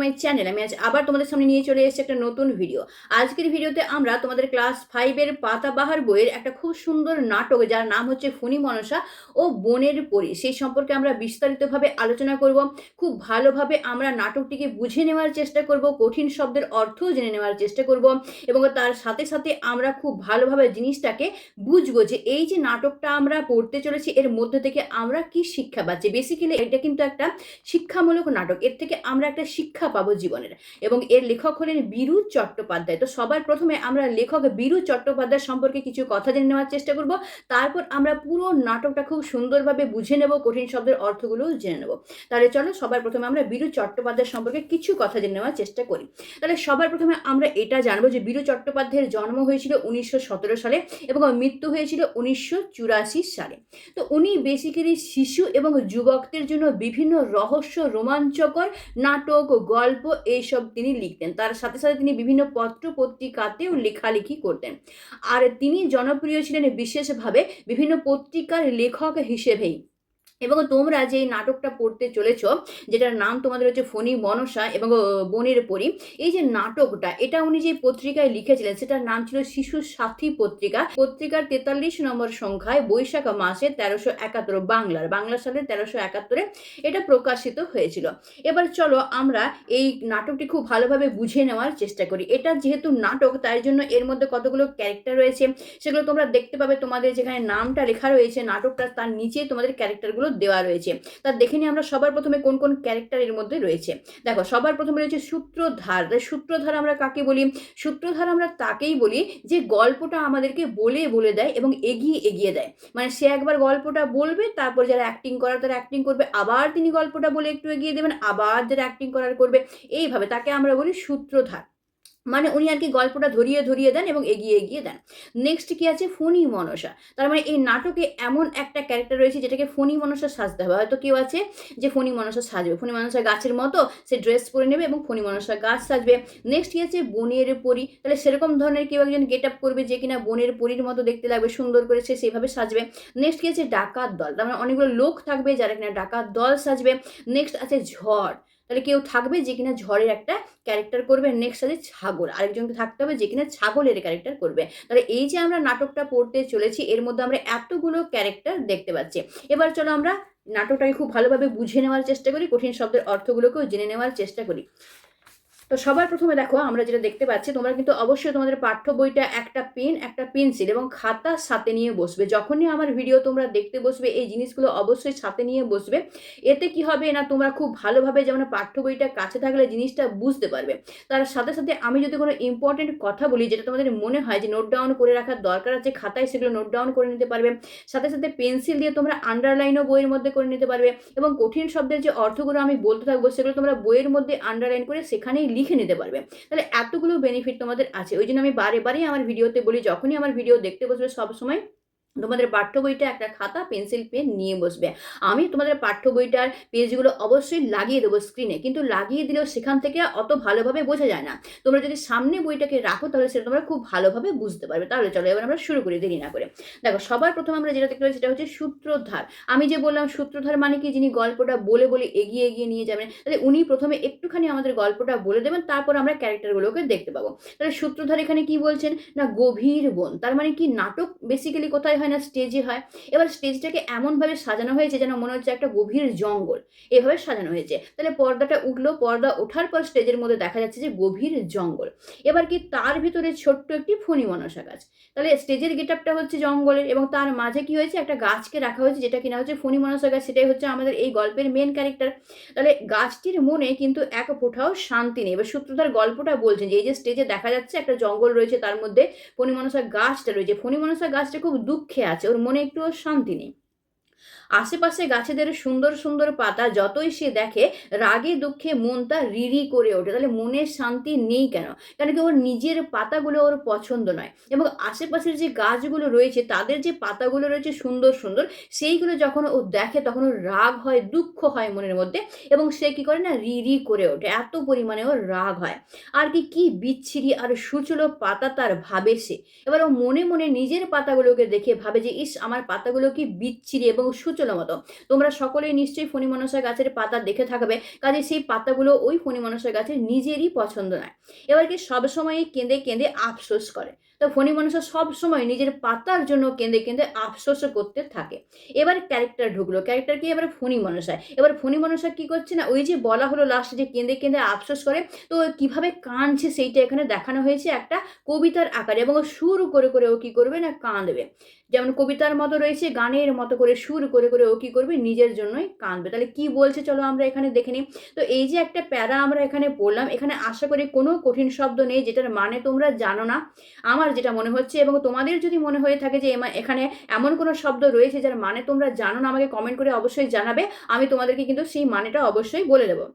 My channel. আমি আজ আবার তোমাদের সামনে নিয়ে চলে এসেছি একটা নতুন ভিডিও। আজকের ভিডিওতে আমরা তোমাদের ক্লাস 5 এর পাতাবাহার বইয়ের একটা খুব সুন্দর নাটক যার নাম হচ্ছে ফণী মনসা ও বনের পরী, সেই সম্পর্কে আমরা বিস্তারিতভাবে আলোচনা করব। খুব ভালোভাবে আমরা নাটকটিকে বুঝে নেওয়ার চেষ্টা করব, কঠিন শব্দের অর্থও জেনে নেওয়ার চেষ্টা করব এবং তার সাথে সাথে আমরা খুব ভালোভাবে জিনিসটাকে বুঝবো যে এই যে নাটকটা আমরা পড়তে চলেছি এর মধ্যে থেকে আমরা কি শিক্ষা পাচ্ছি। বেসিক্যালি এটা কিন্তু একটা শিক্ষামূলক নাটক, এর থেকে আমরা একটা শিক্ষা পাবো জীবনের। এবং এর লেখক হলেন বীরু চট্টোপাধ্যায়। তো সবার প্রথমে আমরা লেখক বীরু চট্টোপাধ্যায় সম্পর্কে কিছু কথা জেনে নেওয়ার চেষ্টা করব, তারপর আমরা পুরো নাটকটা খুব সুন্দরভাবে বুঝে নেব, কঠিন শব্দের অর্থগুলোও জেনে নেব। তাহলে চলো সবার প্রথমে আমরা বীরু চট্টোপাধ্যায় সম্পর্কে কিছু কথা জেনে নেওয়ার চেষ্টা করি। তাহলে সবার প্রথমে আমরা এটা জানবো যে বীরু চট্টোপাধ্যায়ের জন্ম হয়েছিল 1917 সালে এবং মৃত্যু হয়েছিল 1984 সালে। তো উনি বেসিক্যালি শিশু এবং যুবকদের জন্য বিভিন্ন রহস্য, রোমাঞ্চকর নাটক, গল্প এইসব তিনি লিখতেন। তার সাথে সাথে তিনি বিভিন্ন পত্র পত্রিকাতেও লেখালেখি করতেন। আর তিনি জনপ্রিয় ছিলেন বিশেষভাবে বিভিন্ন পত্রিকার লেখক হিসেবেই। এবং তোমরা যে নাটকটা পড়তে চলেছ, যেটার নাম তোমাদের হচ্ছে ফণী মনসা এবং বনের পরী, এই যে নাটকটা এটা উনি যে পত্রিকায় লিখেছিলেন সেটার নাম ছিল শিশু সাথী পত্রিকা। পত্রিকার 43 নম্বর সংখ্যায় বৈশাখ মাসে 1371 বাংলা সালে 1371 এটা প্রকাশিত হয়েছিল। এবার চলো আমরা এই নাটকটি খুব ভালোভাবে বুঝে নেওয়ার চেষ্টা করি। এটা যেহেতু নাটক তাই জন্য এর মধ্যে কতগুলো ক্যারেক্টার রয়েছে সেগুলো তোমরা দেখতে পাবে। তোমাদের যেখানে নামটা লেখা রয়েছে নাটকটা তার নিচে তোমাদের ক্যারেক্টারগুলো দেওয়া রয়েছে। তা দেখে নিই আমরা সবার প্রথমে কোন কোন ক্যারেক্টার এর মধ্যে রয়েছে। দেখো সবার প্রথমে রয়েছে সূত্রধার। সূত্রধার আমরা কাকে বলি? সূত্রধার আমরা তাকেই বলি যে গল্পটা আমাদেরকে বলে বলে দেয় এবং এগিয়ে এগিয়ে দেয়। মানে সে একবার গল্পটা বলবে, তারপর যারা অ্যাক্টিং করার তারা অ্যাক্টিং করবে, আবার তিনি গল্পটা বলে একটু এগিয়ে দেবেন, আবার যারা অ্যাক্টিং করার করবে, এইভাবে তাকে আমরা বলি সূত্রধার। মানে উনি আর কি গল্পটা ধরিয়ে ধরিয়ে দেন এবং এগিয়ে এগিয়ে দেন। নেক্সট কি আছে? ফণী মনসা। তার মানে এই নাটকে এমন একটা ক্যারেক্টার রয়েছে যেটাকে ফণী মনসা সাজতে হবে। হয়তো কেউ আছে যে ফণী মনসা সাজবে, ফণী মনসা গাছের মতো সে ড্রেস পরে নেবে এবং ফণী মনসা গাছ সাজবে। নেক্সট কি আছে? বনের পরী। তাহলে সেরকম ধরনের কেউ একজন গেট আপ করবে যে কিনা বনের পরীর মতো দেখতে লাগবে, সুন্দর করে সে সেইভাবে সাজবে। নেক্সট কি আছে? ডাকাত দল। তার মানে অনেকগুলো লোক থাকবে যারা কিনা ডাকাত দল সাজবে। নেক্সট আছে ঝড়। তাহলে কেউ থাকবে যে কিনা ঝড়ের একটা ক্যারেক্টার করবে। নেক্সট আছে ছাগল, আরেকজনকে থাকতে হবে যে কিনা ছাগলের ক্যারেক্টার করবে। তাহলে এই যে আমরা নাটকটা পড়তে চলেছি এর মধ্যে আমরা এতগুলো ক্যারেক্টার দেখতে পাচ্ছি। এবার চলো আমরা নাটকটাকে খুব ভালোভাবে বুঝে নেওয়ার চেষ্টা করি, কঠিন শব্দের অর্থগুলোকেও জেনে নেওয়ার চেষ্টা করি। তো সবার প্রথমে দেখো আমরা যেটা দেখতে পাচ্ছি, তোমরা কিন্তু অবশ্যই তোমাদের পাঠ্য বইটা একটা পেন, একটা পেন্সিল এবং খাতা সাথে নিয়ে বসবে। যখনই আমার ভিডিও তোমরা দেখতে বসবে এই জিনিসগুলো অবশ্যই সাথে নিয়ে বসবে। এতে কি হবে না, তোমরা খুব ভালোভাবে যেমন পাঠ্য বইটা কাছে থাকলে জিনিসটা বুঝতে পারবে। তার সাথে সাথে আমি যদি কোনো ইম্পর্টেন্ট কথা বলি যেটা তোমাদের মনে হয় যে নোট ডাউন করে রাখার দরকার আছে খাতায়, সেগুলো নোট ডাউন করে নিতে পারবে। সাথে সাথে পেন্সিল দিয়ে তোমরা আন্ডারলাইনও বইয়ের মধ্যে করে নিতে পারবে এবং কঠিন শব্দের যে অর্থগুলো আমি বলতে থাকবো সেগুলো তোমরা বইয়ের মধ্যে আন্ডারলাইন করে সেখানেই লিখে নিতে পারবে। তাহলে এতগুলো বেনিফিট তোমাদের আছে। ওই জন্য আমি বারে বারেই আমার ভিডিওতে বলি যখনই আমার ভিডিও দেখতে বসবে সবসময় তোমাদের পাঠ্য বইটা একটা খাতা, পেন্সিল, পেন নিয়ে বসবে। আমি তোমাদের পাঠ্য বইটার পেজগুলো অবশ্যই লাগিয়ে দেবো স্ক্রিনে, কিন্তু লাগিয়ে দিলেও সেখান থেকে অত ভালোভাবে বোঝা যায় না। তোমরা যদি সামনে বইটাকে রাখো তাহলে সেটা তোমরা খুব ভালোভাবে বুঝতে পারবে। তাহলে চলো এবার আমরা শুরু করি দেরি না করে। দেখো সবার প্রথমে আমরা যেটা দেখতে পাই সেটা হচ্ছে সূত্রধার। আমি যে বললাম সূত্রধার মানে কি, যিনি গল্পটা বলে বলে এগিয়ে এগিয়ে নিয়ে যাবেন। তাহলে উনি প্রথমে একটুখানি আমাদের গল্পটা বলে দেবেন, তারপর আমরা ক্যারেক্টারগুলোকে দেখতে পাবো। তাহলে সূত্রধার এখানে কি বলছেন না, গভীর বন। তার মানে কি, নাটক বেসিক্যালি কোথায় হয় না, স্টেজে হয়। এবার স্টেজটাকে এমনভাবে সাজানো হয়েছে যেন মনে হচ্ছে একটা গভীর জঙ্গল, এভাবে সাজানো হয়েছে। তাহলে পর্দাটা উঠলো, পর্দা ওঠার পর স্টেজের মধ্যে দেখা যাচ্ছে যে গভীর জঙ্গল। এবার কি, তার ভিতরে ছোট্ট একটি ফণী মনসা গাছ। তাহলে স্টেজের গেট আপটা হচ্ছে জঙ্গলের এবং তার মাঝে কি হয়েছে, একটা গাছকে রাখা হয়েছে যেটা কিনা হচ্ছে ফণী মনসা গাছ। সেটাই হচ্ছে আমাদের এই গল্পের মেন ক্যারেক্টার। তাহলে গাছটির মনে কিন্তু এক ফোঁটাও শান্তি নেই। এবার সূত্রধার গল্পটা বলছেন যে এই যে স্টেজে দেখা যাচ্ছে একটা জঙ্গল রয়েছে, তার মধ্যে ফণী মনসা গাছটা রয়েছে। ফণী মনসা গাছটা খুব দুঃখে আছে, ওর মনে একটুও শান্তি নেই। আশেপাশে গাছেদের সুন্দর সুন্দর পাতা যতই সে দেখে রাগে দুঃখে মন তার রিরি করে ওঠে। তাহলে মনের শান্তি নেই কেন? কারণ কি, ওর নিজের পাতাগুলো ওর পছন্দ নয় এবং আশেপাশের যে গাছগুলো রয়েছে তাদের যে পাতাগুলো রয়েছে সুন্দর সুন্দর, সেইগুলো যখন ও দেখে তখন ওর রাগ হয়, দুঃখ হয় মনের মধ্যে এবং সে কি করে না, রিরি করে ওঠে। এত পরিমাণে ওর রাগ হয়। আর কি বিচ্ছিরি আর সুচলো পাতা তার ভাবে সে। এবার ও মনে মনে নিজের পাতাগুলোকে দেখে ভাবে যে ইস, আমার পাতাগুলো কি বিচ্ছিরি এবং সুচলো সূচলো মতো। তোমরা সকলেই নিশ্চয়ই ফণী মনসা গাছের পাতা দেখে থাকবে, কাজে সেই পাতাগুলো ওই ফণী মনসা গাছের নিজেরই পছন্দ নয়। এবার কি সবসময় কেঁদে কেঁদে আফসোস করে। তো ফণী মনসা সবসময় নিজের পাতার জন্য কেঁদে কেঁদে আফসোস করতে থাকে। এবার ক্যারেক্টার ঢুকলো, ক্যারেক্টার কি এবার ফণী মনসা। এবার ফণী মনসা কি করছে না, ওই যে বলা হলো লাস্টে যে কেঁদে কেঁদে আফসোস করে, তো কিভাবে কাঁদছে সেইটা এখানে দেখানো হয়েছে একটা কবিতার আকারে, এবং সুর করে করে ও কি করবে না কাঁদবে। যেমন কবিতার মতো রয়েছে, গানের মতো করে সুর করে করে ও কি করবে নিজের জন্যই কাঁদবে। তাহলে কি বলছে চলো আমরা এখানে দেখে নিই। তো এই যে একটা প্যারা আমরা এখানে পড়লাম, এখানে আশা করি কোনো কঠিন শব্দ নেই যেটার মানে তোমরা জানো না, আমার যেটা মনে হচ্ছে। এবং তোমাদের যদি মনে হয়ে থাকে যে এখানে এমন কোনো শব্দ রয়েছে যার মানে তোমরা জানো না, আমাকে কমেন্ট করে অবশ্যই জানাবে, আমি তোমাদেরকে কিন্তু সেই মানেটা অবশ্যই বলে দেবো।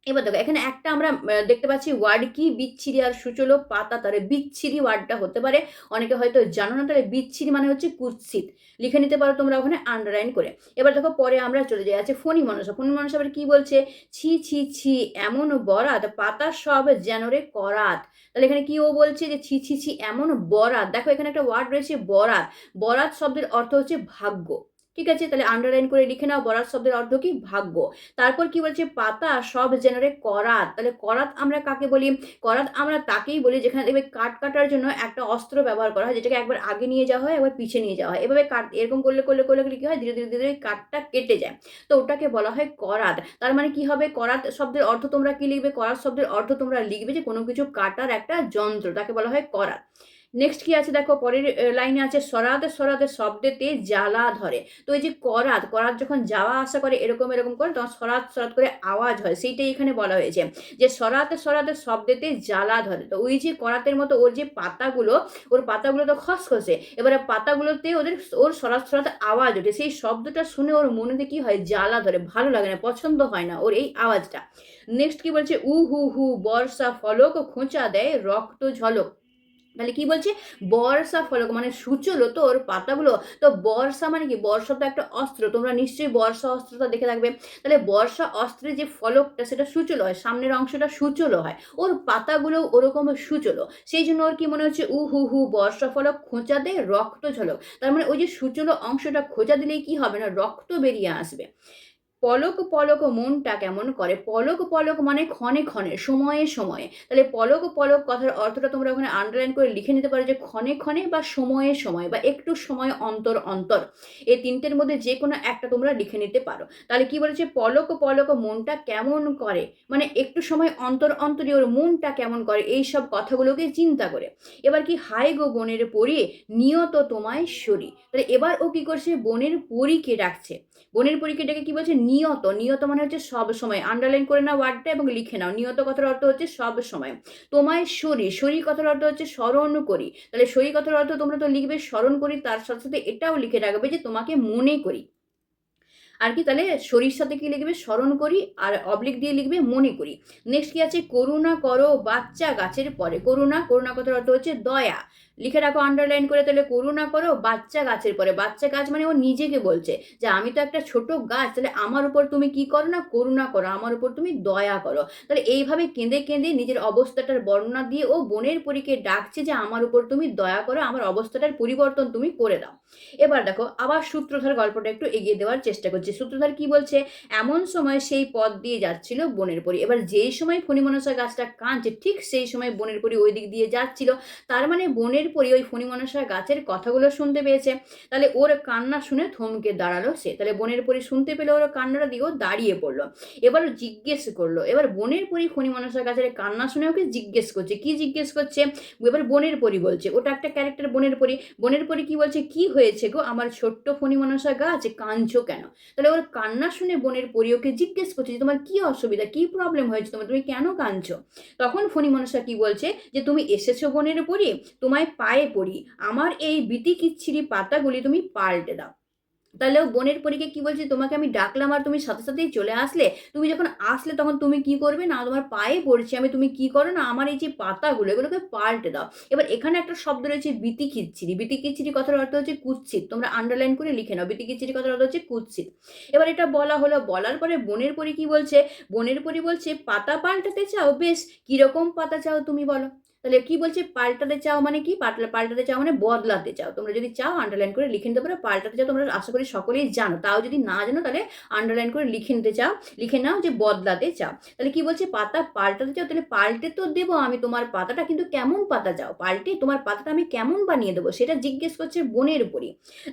এবার দেখো এখানে একটা আমরা দেখতে পাচ্ছি ওয়ার্ড কি, বিচ্ছিরি আর সূচলো পাতা। তাহলে বিচ্ছিরি ওয়ার্ডটা হতে পারে, অনেকে হয়তো জানো না। তাহলে বিচ্ছিরি মানে হচ্ছে কুৎসিত, লিখে নিতে পারো তোমরা ওখানে আন্ডারলাইন করে। এবার দেখো পরে আমরা চলে যাই আছে ফণী মনসা। ফণী মনসা আবার কি বলছে, ছি ছি ছি এমন বরাত পাতা সব যেন রে করাত। তাহলে এখানে কি ও বলছে যে ছি ছি ছি এমন বরাত। দেখো এখানে একটা ওয়ার্ড রয়েছে বরাত, বরাত শব্দের অর্থ হচ্ছে ভাগ্য। ঠিক আছে, তাহলে আন্ডারলাইন করে লিখে নাও, বরাত শব্দের অর্থ কি ভাগ্য। তারপর কি বলছে পাতা সব জেনারে করাত। তাহলে করাত আমরা কাকে বলি, করাত আমরা তাকেই বলি যেখানে দেখবে কাট কাটার জন্য একটা অস্ত্র ব্যবহার করা হয়, যেটাকে একবার আগে নিয়ে যাওয়া হয় একবার পিছিয়ে নিয়ে যাওয়া হয়। এভাবে কাট এরকম করলে করলে করলে কি হয়, ধীরে ধীরে ধীরে কাঠটা কেটে যায়, তো ওটাকে বলা হয় করাত। তার মানে কি হবে, করাত শব্দের অর্থ তোমরা কি লিখবে, করাত শব্দের অর্থ তোমরা লিখবে যে কোনো কিছু কাটার একটা যন্ত্র, তাকে বলা হয় করাত। নেক্সট কি আছে দেখো, পরের লাইনে আছে সরাতে সরাতে শব্দেতে জ্বালা ধরে। তো এই যে করাত, করাত যখন যাওয়া আসা করে এরকম এরকম করে তখন সরাত সরাত করে আওয়াজ হয়, সেইটাই এখানে বলা হয়েছে যে সরাতে সরাতে শব্দেতে জ্বালা ধরে। তো ওই যে করাতের মতো ওর যে পাতাগুলো, ওর পাতাগুলো তো খসখসে, এবারে পাতাগুলোতে ওর সরাত সরাতে আওয়াজ ওঠে, সেই শব্দটা শুনে ওর মনেতে কি হয়, জ্বালা ধরে, ভালো লাগে না, পছন্দ হয় না ওর এই আওয়াজটা। নেক্সট কি বলছে, উ হু হু বর্ষা ফলক খোঁচা দেয় রক্ত ঝলক। তাহলে কি বলছে, বর্ষা ফলক মানে সূচলো তো ওর পাতাগুলো। তো বর্ষা মানে কি, বর্ষা তো একটা অস্ত্র, তোমরা নিশ্চয়ই বর্ষা অস্ত্রটা দেখে থাকবে। তাহলে বর্ষা অস্ত্রের যে ফলকটা সেটা সূচলো হয়, সামনের অংশটা সূচলো হয়, ওর পাতাগুলো ওরকম সূচলো, সেই জন্য ওর কি মনে হচ্ছে উ হু হু বর্ষা ফলক খোঁচা দেয় রক্ত ঝলক। তার মানে ওই যে সূচলো অংশটা খোঁচা দিলেই কি হবে না, রক্ত বেরিয়ে আসবে। পলক পলক মনটা কেমন করে, পলক পলক মানে ক্ষণে ক্ষণে, সময়ে সময়ে। তাহলে পলক পলক কথার অর্থটা তোমরা ওখানে আন্ডারলাইন করে লিখে নিতে পারো যে ক্ষণে ক্ষণে বা সময়ে সময়ে বা একটু সময় অন্তর অন্তর, এই তিনটের মধ্যে যে কোনো একটা তোমরা লিখে নিতে পারো। তাহলে কি বলেছে, পলক পলক মনটা কেমন করে, মানে একটু সময় অন্তর অন্তরে ওর মনটা কেমন করে, এই সব কথাগুলোকে চিন্তা করে। এবার কি, হাই গো বনের পরি নিয়ত তোমায় সরি। তাহলে এবার ও কি করছে, বনের পরীকে ডাকছে, বনের পরীকে ডেকে কি বলছে, নিয়ত, নিয়ত মানে হচ্ছে সব সময়, আন্ডারলাইন করে নাও ওয়ার্ডটা এবং লিখে নাও। নিয়ত কথার অর্থ হচ্ছে সব সময়। তোমায় সরি, সরি কথার অর্থ হচ্ছে স্মরণ করি। তাহলে সরি কথার অর্থ তোমরা তো লিখবে স্মরণ করি, তার সাথে সাথে এটাও লিখে রাখবে যে তোমাকে মনে করি। আর কি, তাহলে শরীর সাথে কি লিখবে, স্মরণ করি, আর অবলিক দিয়ে লিখবে মনে করি। নেক্সট কি আছে, করুণা করো বাচ্চা গাছের পরে। করুণা, করুণা কথার অর্থ হচ্ছে দয়া, লিখে রাখো আন্ডারলাইন করে। তাহলে করুণা করো বাচ্চা গাছের পরে, বাচ্চা গাছ মানে ও নিজেকে বলছে যে আমি তো একটা ছোট গাছ, তাহলে আমার উপর তুমি কি করো না, করুণা করো, আমার উপর তুমি দয়া করো। তাহলে এইভাবে কেঁদে কেঁদে নিজের অবস্থাটার বর্ণনা দিয়ে ও বনের পরীকে ডাকছে যে আমার উপর তুমি দয়া করো, আমার অবস্থাটার পরিবর্তন তুমি করে দাও। এবার দেখো আবার সূত্রধার গল্পটা একটু এগিয়ে দেওয়ার চেষ্টা করছে। সূত্রধার কি বলছে, এমন সময় সেই পথ দিয়ে যাচ্ছিল বনের পরী। এবার যেই সময় ফণীমনসা গাছটা কাঁদছে ঠিক সেই সময় বনের পরী ওই দিক দিয়ে যাচ্ছিল, তার মানে বনের পরী ওই ফণীমনসা গাছের কথাগুলো শুনতে পেয়েছে। তাহলে ওর কান্না শুনে থমকে দাঁড়ালো সে। তাহলে বনের পরী শুনতে পেলে ওর কান্নাটা দিয়ে ও দাঁড়িয়ে পড়লো। এবার জিজ্ঞেস করলো, এবার বনের পরী ফণীমনসা গাছের কান্না শুনে ওকে জিজ্ঞেস করছে, কি জিজ্ঞেস করছে, এবার বনের পরী বলছে, ওটা একটা ক্যারেক্টার বনের পরী। বনের পরী কি বলছে, কি হয়েছে গো আমার ছোট্ট ফণীমনসা গাছ, কাঁদছো কেন। তাহলে ওর কান্না শুনে বনের পরী ওকে জিজ্ঞেস করছে যে তোমার কি অসুবিধা, কি প্রবলেম হয়েছে তোমার, তুমি কেন কাঁদছো। তখন ফণীমনসা কি বলছে, যে তুমি এসেছো বনের পরী, তোমায় পায়ে পড়ি, আমার এই বিতিকিচ্ছিরি পাতাগুলি তুমি পাল্টে দাও। তাহলে ও বনের পরীকে কি বলছে, তোমাকে আমি ডাকলাম আর তুমি সাথে সাথেই চলে আসলে, তুমি যখন আসলে তখন তুমি কি করবে না, তোমার পায়ে পড়ছি আমি, তুমি কি করো না, আমার এই যে পাতাগুলো এগুলোকে পাল্টে দাও। এবার এখানে একটা শব্দ রয়েছে বিতিকিচ্ছিরি, বিতিকিচ্ছিরি কথার অর্থ হচ্ছে কুৎসিত, তোমরা আন্ডারলাইন করে লিখে নাও, বিতিকিচ্ছিরি কথার অর্থ হচ্ছে কুৎসিত। এবার এটা বলা হলো, বলার পরে বনের পরী কি বলছে, বনের পরী বলছে পাতা পাল্টাতে চাও, বেশ কিরকম পাতা চাও তুমি বলো। তাহলে কি বলছে পাল্টাতে চাও মানে কি? পাল্টাতে চাও মানে বদলাতে চাও। তোমরা যদি চাও আন্ডারলাইন করে লিখে নিতে পারো। পাল্টাতে চাও তোমরা আশা করি সকলেই জানো। তাও যদি না জানো তাহলে আন্ডারলাইন করে লিখে নাও যে বদলাতে চাও। তাহলে কি বলছে পাতা পাল্টাতে চাও, তাহলে পাল্টে তো দেবো আমি তোমার পাতাটা, কিন্তু কেমন পাতা চাও? পাল্টে তোমার পাতাটা আমি কেমন বানিয়ে দেবো সেটা জিজ্ঞেস করছে বনের পরী।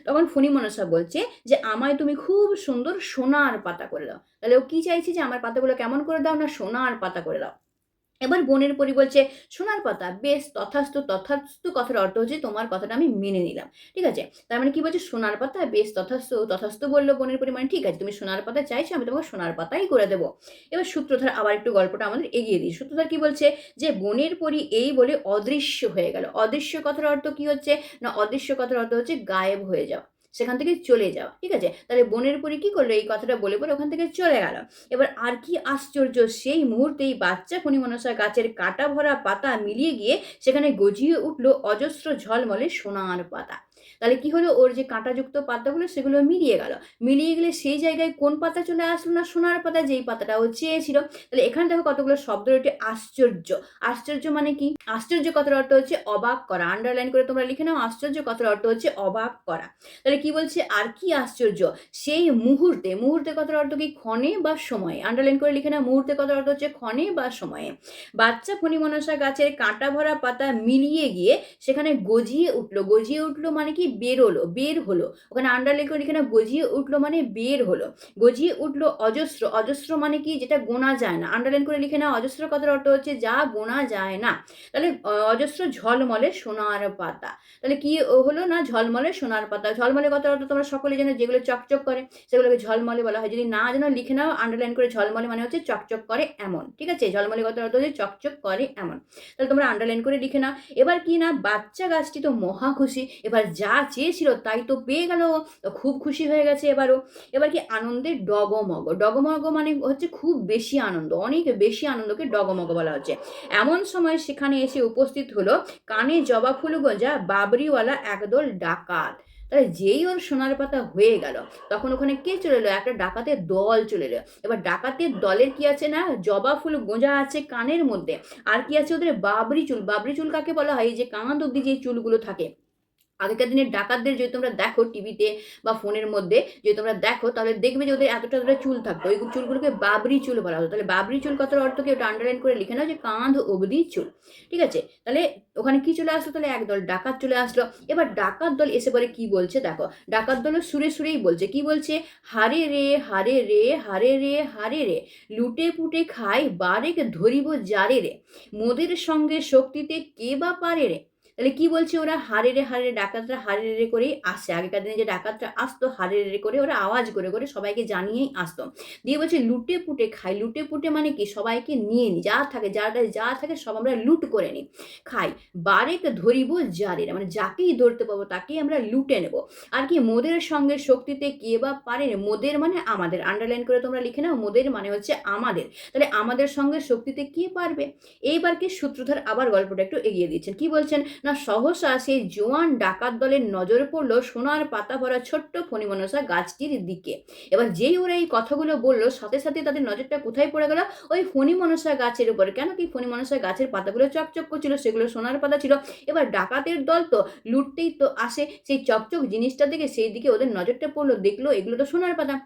তখন ফণী মনসা বলছে যে আমায় তুমি খুব সুন্দর সোনার পাতা করে দাও। তাহলে ও কি চাইছে যে আমার পাতাগুলো কেমন করে দাও? না সোনার পাতা করে দাও। এবার বনের পরী বলছে সোনার পাতা, বেশ তথাস্তু। তথাস্তু কথার অর্থ হচ্ছে তোমার কথাটা আমি মেনে নিলাম। ঠিক আছে, তার মানে কি বলছে সোনার পাতা, বেশ তথাস্তু। তথাস্তু বললো বনের পরী, মানে ঠিক আছে তুমি সোনার পাতা চাইছো, আমি তোমাকে সোনার পাতাই করে দেবো। এবার সূত্রধার আবার একটু গল্পটা আমাদের এগিয়ে দিই। সূত্রধার কি বলছে যে বনের পরী এই বলে অদৃশ্য হয়ে গেল। অদৃশ্য কথার অর্থ কি হচ্ছে? না অদৃশ্য কথার অর্থ হচ্ছে গায়েব হয়ে যাওয়া, সেখান থেকে চলে যাওয়া। ঠিক আছে, তাহলে বনের পরী কি করলো? এই কথাটা বলে বলে ওখান থেকে চলে গেল। এবার আর কি আশ্চর্য, সেই মুহূর্তেই বাচ্চা ফণীমনসা গাছের কাটা ভরা পাতা মিলিয়ে গিয়ে সেখানে গজিয়ে উঠল অজস্র ঝলমলে সোনার পাতা। তাহলে কি হলো? ওর যে কাঁটাযুক্ত পাতাগুলো সেগুলো মিলিয়ে গেল। মিলিয়ে গেলে সেই জায়গায় কোন পাতা চলে আসলো? না সোনার পাতা, যেই পাতাটা ও চেয়েছিল। তাহলে এখানে দেখো কতগুলো শব্দ রয়েছে। আশ্চর্য, আশ্চর্য মানে কি? আশ্চর্য কথার অর্থ হচ্ছে অবাক করা। আন্ডারলাইন করে তোমরা লিখে নাও, আশ্চর্য কথার অর্থ হচ্ছে অবাক করা। তাহলে কি বলছে আর কি আশ্চর্য, সেই মুহূর্তে। মুহূর্তে কথার অর্থ কি? ক্ষণে বা সময়ে। আন্ডারলাইন করে লিখে নাও, মুহূর্তে কথার অর্থ হচ্ছে ক্ষণে বা সময়ে। বাচ্চা ফণীমনসা গাছের কাঁটা ভরা পাতা মিলিয়ে গিয়ে সেখানে গজিয়ে উঠলো। গজিয়ে উঠলো মানে কি? বেরোলো, বের হলো। ওখানে আন্ডারলাইন করে লিখে নাও, গজিয়ে উঠলো মানে বের হলো। গজিয়ে উঠলো অজস্র। অজস্র মানে কি? যেটা গোনা যায় না। আন্ডারলাইন করে লিখে নাও, অজস্র কথার অর্থ হচ্ছে যা গোনা যায় না। তাহলে অজস্র ঝলমলে সোনার পাতা। তাহলে কি হলো? না ঝলমলে সোনার পাতা। ঝলমলে কথার অর্থ তোমরা সকলে জানো, যেগুলো চকচক করে সেগুলোকে ঝলমলে বলা হয়। যদি না জানো লিখে নাও, আন্ডারলাইন করে, ঝলমলে মানে হচ্ছে চকচক করে এমন। ঠিক আছে, ঝলমলে কথার অর্থ হচ্ছে চকচক করে এমন। তাহলে তোমরা আন্ডারলাইন করে লিখে নাও। এবার কি না বাচ্চা গাছটি তো মহা খুশি, এবার যা চেয়েছিল তাই তো পেয়ে গেল। তো খুব খুশি হয়ে গেছে এবারও। এবার কি আনন্দে ডগমগ। ডগমগ মানে হচ্ছে খুব বেশি আনন্দ, অনেক বেশি আনন্দকে ডগমগ বলা হচ্ছে। এমন সময় সেখানে এসে উপস্থিত হলো কানে জবা ফুল গোঁজা বাবরিওয়ালা একদল ডাকাত। তাহলে যেই ওর সোনার পাতা হয়ে গেল তখন ওখানে কে চলে এলো? একটা ডাকাতের দল চলে এলো। এবার ডাকাতের দলের কি আছে? না জবা ফুল গোঁজা আছে কানের মধ্যে, আর কি আছে ওদের? বাবরি চুল। বাবরি চুল কাকে বলা হয়? যে কাঁধ অব্দি যে চুলগুলো থাকে। আগেকার দিনের ডাকাতদের যদি তোমরা দেখো টিভিতে বা ফোনের মধ্যে, যদি তোমরা দেখো তাহলে দেখবে যে ওদের এতটা এতটা চুল থাকতো। ওই চুলগুলোকে বাবরি চুল বলা হতো। তাহলে বাবরি চুল কথার অর্থ কি? ওটা আন্ডারলাইন করে লিখে নাও যে কাঁধ অবধি চুল। ঠিক আছে, তাহলে ওখানে কি চলে আসলো? তাহলে একদল ডাকাত চলে আসলো। এবার ডাকাত দল এসে বলে কি বলছে দেখো। ডাকাত দল সুরে সুরেই বলছে, কি বলছে? হারে রে হারে রে হারে রে হারে রে, লুটে পুটে খাই বারেক ধরিব জারে রে, মোদের সঙ্গে শক্তিতে কে বা পারে রে। তাহলে কি বলছে? ওরা হারে রে ডাকাতরা হারে রে করেই আসে। আগেকার দিনে যে ডাকাতরা আসতো হারে রে করে, ওরা আওয়াজ করে করে সবাইকে জানিয়েই আসতো। দিয়ে বলছে লুটে পুটে খাই। লুটে পুটে মানে কি? সবাইকে নিয়ে নি, যা থাকে যার কাছে যা থাকে সব আমরা লুট করে নিই, খাই। বারেক ধরিব জারের মানে যাকেই ধরতে পাবো তাকেই আমরা লুটে নেব। আর কি মোদের সঙ্গে শক্তিতে কে বা পারে? মোদের মানে আমাদের। আন্ডারলাইন করে তোমরা লিখে নাও, মোদের মানে হচ্ছে আমাদের। তাহলে আমাদের সঙ্গে শক্তিতে কে পারবে? এইবার কি সূত্রধার আবার গল্পটা একটু এগিয়ে দিচ্ছেন। কি বলছেন? না সহসা সেই জোয়ান ডাকাত দলের নজরে পড়লো সোনার পাতা ভরা ছোট্ট ফণীমনসা গাছটির দিকে। এবার যেই ওরা এই কথাগুলো বললো সাথে সাথে তাদের নজরটা কোথায় পড়ে গেল? ওই ফণীমনসা গাছের উপরে। কেন কি? ফণীমনসা গাছের পাতাগুলো চকচক করছিল, সেগুলো সোনার পাতা ছিল। এবার ডাকাতের দল তো লুটতেই তো আসে, সেই চকচক জিনিসটা দেখে সেই দিকে ওদের নজরটা পড়লো, দেখলো এগুলো তো সোনার পাতা।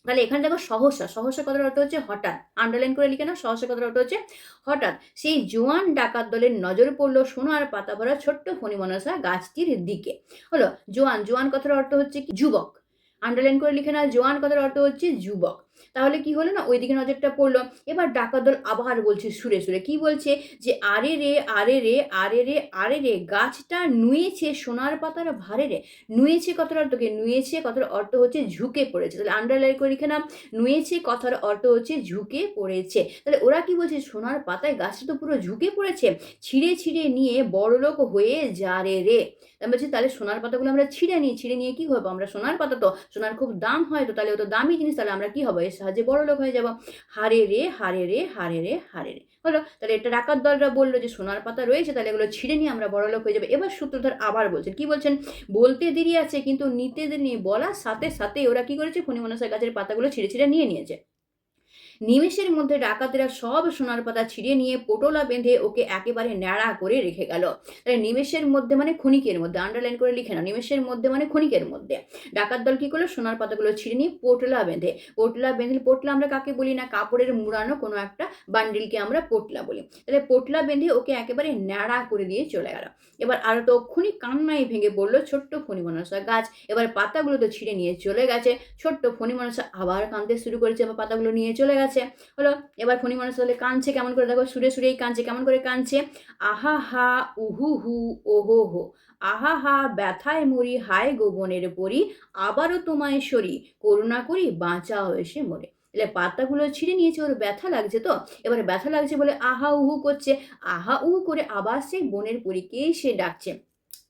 তাহলে এখানে দেখো সহসা। সহসা কথার অর্থ হচ্ছে হঠাৎ। আন্ডারলাইন করে লিখে নাও, সহসা কথার অর্থ হচ্ছে হঠাৎ। সেই জোয়ান ডাকাত দলের নজর পড়লো সোনার পাতা ভরা ছোট্ট ফণীমনসা গাছটির দিকে। হলো জোয়ান। জোয়ান কথার অর্থ হচ্ছে কি? যুবক। আন্ডারলাইন করে লিখে নাও, জোয়ান কথার অর্থ হচ্ছে যুবক। তাহলে কি হলো? না ওইদিকে নজরটা পড়লো। এবার ডাকাত দল আবার বলছে সুরে সুরে, কি বলছে? যে আরে রে আরে রে আরে রে আরে রে, গাছটা নুয়েছে সোনার পাতার ভারে রে। নুয়েছে কথার অর্থ কি? নুয়েছে কথার অর্থ হচ্ছে ঝুঁকে পড়েছে। তাহলে আন্ডারলাইন করে লিখে নাও, নুয়েছে কথার অর্থ হচ্ছে ঝুঁকে পড়েছে। তাহলে ওরা কি বলছে? সোনার পাতায় গাছটা তো পুরো ঝুঁকে পড়েছে, ছিঁড়ে ছিঁড়ে নিয়ে বড়লোক হয়ে যা রে রে। আমি বলছি তাহলে সোনার পাতাগুলো আমরা ছিঁড়ে নিই, ছিঁড়ে নিয়ে কি হবো? আমরা সোনার পাতা তো, সোনার খুব দাম হয় তো, তাহলে ও তো দামি জিনিস, তাহলে আমরা কি হবো? এর সাহায্যে বড়লোক হয়ে যাবো। হারে রে হারে রে হারে রে হারে রে। হলো, তাহলে এটা ডাকাত দলরা বললো যে সোনার পাতা রয়েছে, তাহলে এগুলো ছিঁড়ে নিয়ে আমরা বড়লোক হয়ে যাবো। এবার সূত্রধর আবার বলছেন, কি বলছেন? বলতে দেরি আছে কিন্তু নিতে দেরি নেই, বলার সাথে সাথে ওরা কি করেছে? ফণীমনসা গাছের পাতাগুলো ছিঁড়ে ছিঁড়ে নিয়ে নিয়েছে। নিমেষের মধ্যে ডাকাতেরা সব সোনার পাতা ছিঁড়ে নিয়ে পোটোলা বেঁধে ওকে একেবারে ন্যাড়া করে রেখে গেল। তাহলে নিমেষের মধ্যে মানে ক্ষণিকের মধ্যে, আন্ডারলাইন করে লিখে নাও, নিমেষের মধ্যে মানে ক্ষণিকের মধ্যে ডাকাত দল কি করলো, সোনার পাতাগুলো ছিঁড়ে নিয়ে পোটলা বেঁধে, পোটলা বেঁধে, পোটলা আমরা কাকে বলি না, কাপড়ের মুড়ানো কোনো একটা বান্ডিলকে আমরা পোটলা বলি। তাহলে পোটলা বেঁধে ওকে একেবারে ন্যাড়া করে দিয়ে চলে গেল। এবার আর তক্ষুনি কান্নায় ভেঙে পড়লো ছোট্ট ফণিমনসা গাছ। এবার পাতাগুলো তো ছিঁড়ে নিয়ে চলে গেছে, ছোট্ট ফণিমনসা আবার কাঁদতে শুরু করেছে, এবার পাতাগুলো নিয়ে চলে গেছে। হলো, এবার ফণিমনসা তাহলে কাঁদছে কেমন করে, দেখো সুরে সুরেই কাঁদছে, কেমন করে কাঁদছে, আহা হা উহু হু ওহো হো, আহা হা ব্যথায় মরি, হায় গোবনের পরি, আবারও তোমায় সরি, করুণা করি বাঁচাও এসে মরে। তাহলে পাতাগুলো ছিঁড়ে নিয়েছে, ওর ব্যথা লাগছে, তো এবারে ব্যথা লাগছে বলে আহা উহু করছে, আহা উহু করে আবার সেই বনের পরীকেই সে ডাকছে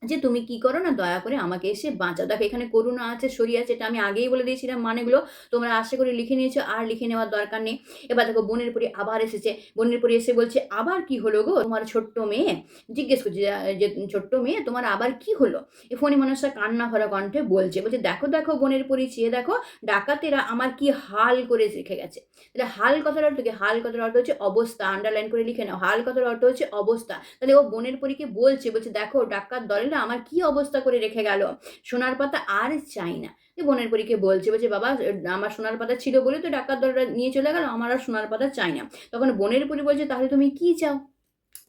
যে তুমি কি করো না, দয়া করে আমাকে এসে বাঁচাও। দেখো এখানে করুণা আছে, সরি আছে, এটা আমি আগেই বলে দিয়েছিলাম, মানেগুলো তোমরা আশা করে লিখে নিয়েছো, আর লিখে নেওয়ার দরকার নেই। এবার দেখো বনের পরী আবার এসেছে, বনের পরী এসে বলছে আবার কি হলো গো তোমার ছোট্ট মেয়ে, জিজ্ঞেস করছে যে ছোট্ট মেয়ে তোমার আবার কি হলো। এই ফণিমনসা কান্না ভরা কণ্ঠে বলছে, দেখো দেখো বনের পরী, চেয়ে দেখো ডাকাতেরা আমার কি হাল করে রেখে গেছে। তাহলে হাল কথার অর্থ কি, হাল কথার অর্থ হচ্ছে অবস্থা, আন্ডারলাইন করে লিখে নাও, হাল কথার অর্থ হচ্ছে অবস্থা। তাহলে ও বনের পরীকে বলছে দেখো ডাকাত দল আমার কি অবস্থা করে রেখে গেল, সোনার পাতা আর চাই না। বনের পরীকে বলছে বাবা আমার সোনার পাতা ছিল বলে তো ডাকাত দলটা নিয়ে চলে গেল, আমার আর সোনার পাতা চাই না। তখন বনের পরী বলছে তাহলে তুমি কি চাও।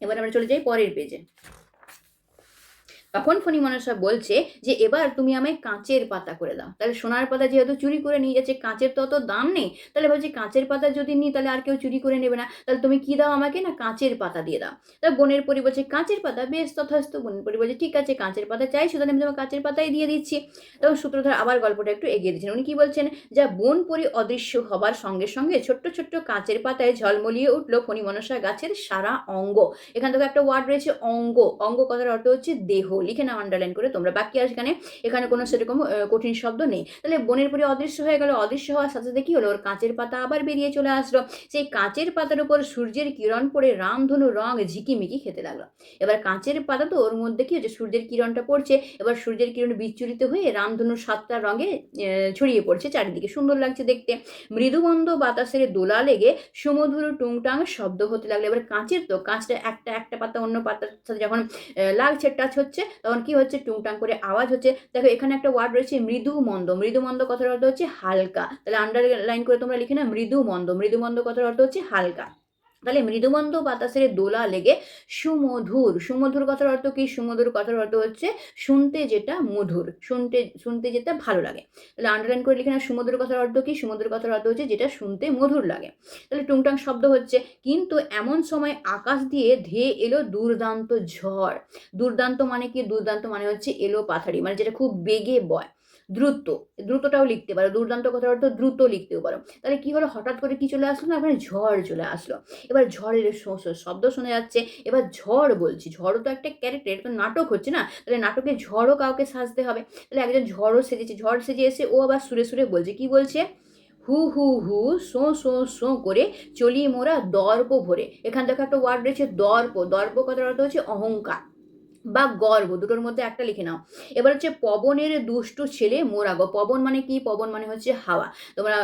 এবার আমরা চলে যাই পরের পেজে। তখন ফণিমনসা বলছে যে এবার তুমি আমায় কাঁচের পাতা করে দাও। তাহলে সোনার পাতা যেহেতু চুরি করে নিয়ে যাচ্ছে, কাঁচের তো অত দাম নেই, তাহলে ভাবছি কাঁচের পাতা যদি নিই তাহলে আর কেউ চুরি করে নেবে না, তাহলে তুমি কি দাও আমাকে না, কাঁচের পাতা দিয়ে দাও। তাহলে বনের পরী বলছে কাঁচের পাতা, বেশ তথাস্তু। বনের পরী বলছে ঠিক আছে, কাঁচের পাতা চাইছো তাহলে আমি তোমার কাঁচের পাতাই দিয়ে দিচ্ছি। তখন সূত্রধর আবার গল্পটা একটু এগিয়ে দিচ্ছেন, উনি কি বলছেন, যা বন পরী অদৃশ্য হবার সঙ্গে সঙ্গে ছোট্ট ছোট্ট কাঁচের পাতায় ঝলমলিয়ে উঠলো ফণিমনসা গাছের সারা অঙ্গ। এখান থেকে একটা ওয়ার্ড রয়েছে অঙ্গ, অঙ্গ কথার অর্থ হচ্ছে দেহ, লিখে নাও আন্ডারলাইন করে তোমরা। বাকি আর এখানে কোনো সেরকম কঠিন শব্দ নেই। তাহলে বনের পরী অদৃশ্য হয়ে গেল, অদৃশ্য হওয়ার সাথে সাথে কি হলো, ওর কাঁচের পাতা আবার বেরিয়ে চলে আসলো। সেই কাঁচের পাতার উপর সূর্যের কিরণ পড়ে রামধনু রং ঝিকিমিকি খেতে লাগলো। এবার কাঁচের পাতা তো, ওর মধ্যে কি হচ্ছে, সূর্যের কিরণটা পড়ছে, এবার সূর্যের কিরণ বিচ্ছুরিত হয়ে রামধনুর 7টা রঙে ছড়িয়ে পড়ছে চারিদিকে, সুন্দর লাগছে দেখতে। মৃদুমন্দ বাতাসের দোলা লেগে সুমধুর টুংটাং শব্দ হতে লাগলো। এবার কাঁচের তো, কাঁচটা একটা একটা পাতা অন্য পাতার সাথে যখন লাগছে, টাচ হচ্ছে, তখন কি হচ্ছে, টুংটাং করে আওয়াজ হচ্ছে। দেখো এখানে একটা ওয়ার্ড রয়েছে মৃদুমন্দ, মৃদুমন্দ কথার অর্থ হচ্ছে হালকা। তাহলে আন্ডারলাইন করে তোমরা লিখে না মৃদুমন্দ, মৃদুমন্দ কথার অর্থ হচ্ছে হালকা। তাহলে মৃদুমন্দ বাতাসের দোলা লেগে সুমধুর, সুমধুর কথার অর্থ কি, সুমধুর কথার অর্থ হচ্ছে শুনতে যেটা মধুর, শুনতে শুনতে যেটা ভালো লাগে। তাহলে আন্ডারলাইন করে লিখে না সুমধুর কথার অর্থ কি, সুমধুর কথার অর্থ হচ্ছে যেটা শুনতে মধুর লাগে। তাহলে টুংটাং শব্দ হচ্ছে, কিন্তু এমন সময় আকাশ দিয়ে ধেয়ে এলো দুর্দান্ত ঝড়। দুর্দান্ত মানে কি, দুর্দান্ত মানে হচ্ছে এলো পাথারি, মানে যেটা খুব বেগে বয়, দ্রুত, দ্রুতটাও লিখতে পারো, দুর্দান্ত কথার অর্থ দ্রুত লিখতেও পারো। তাহলে কি হলো, হঠাৎ করে কি চলে আসলো না, ওখানে ঝড় চলে আসলো। এবার ঝড়ের শব্দ শোনা যাচ্ছে, এবার ঝড় বলছি, ঝড়ও তো একটা ক্যারেক্টার, এটা তো নাটক হচ্ছে না, তাহলে নাটকে ঝড়ও কাউকে সাজতে হবে। তাহলে একজন ঝড়ও সেজেছে, ঝড় সেজে এসে ও আবার সুরে সুরে বলছে, কি বলছে, হু হু হু সো সো সো করে চলি মোরা দর্প ভরে। এখান থেকে একটা ওয়ার্ড রয়েছে দর্প, দর্প কথার অর্থ হচ্ছে অহংকার বা গর্ব, দুটোর মধ্যে একটা লিখে নাও। এবার হচ্ছে পবনের দুষ্টু ছেলে মোরা গো। পবন মানে কি, পবন মানে হচ্ছে হাওয়া। তোমরা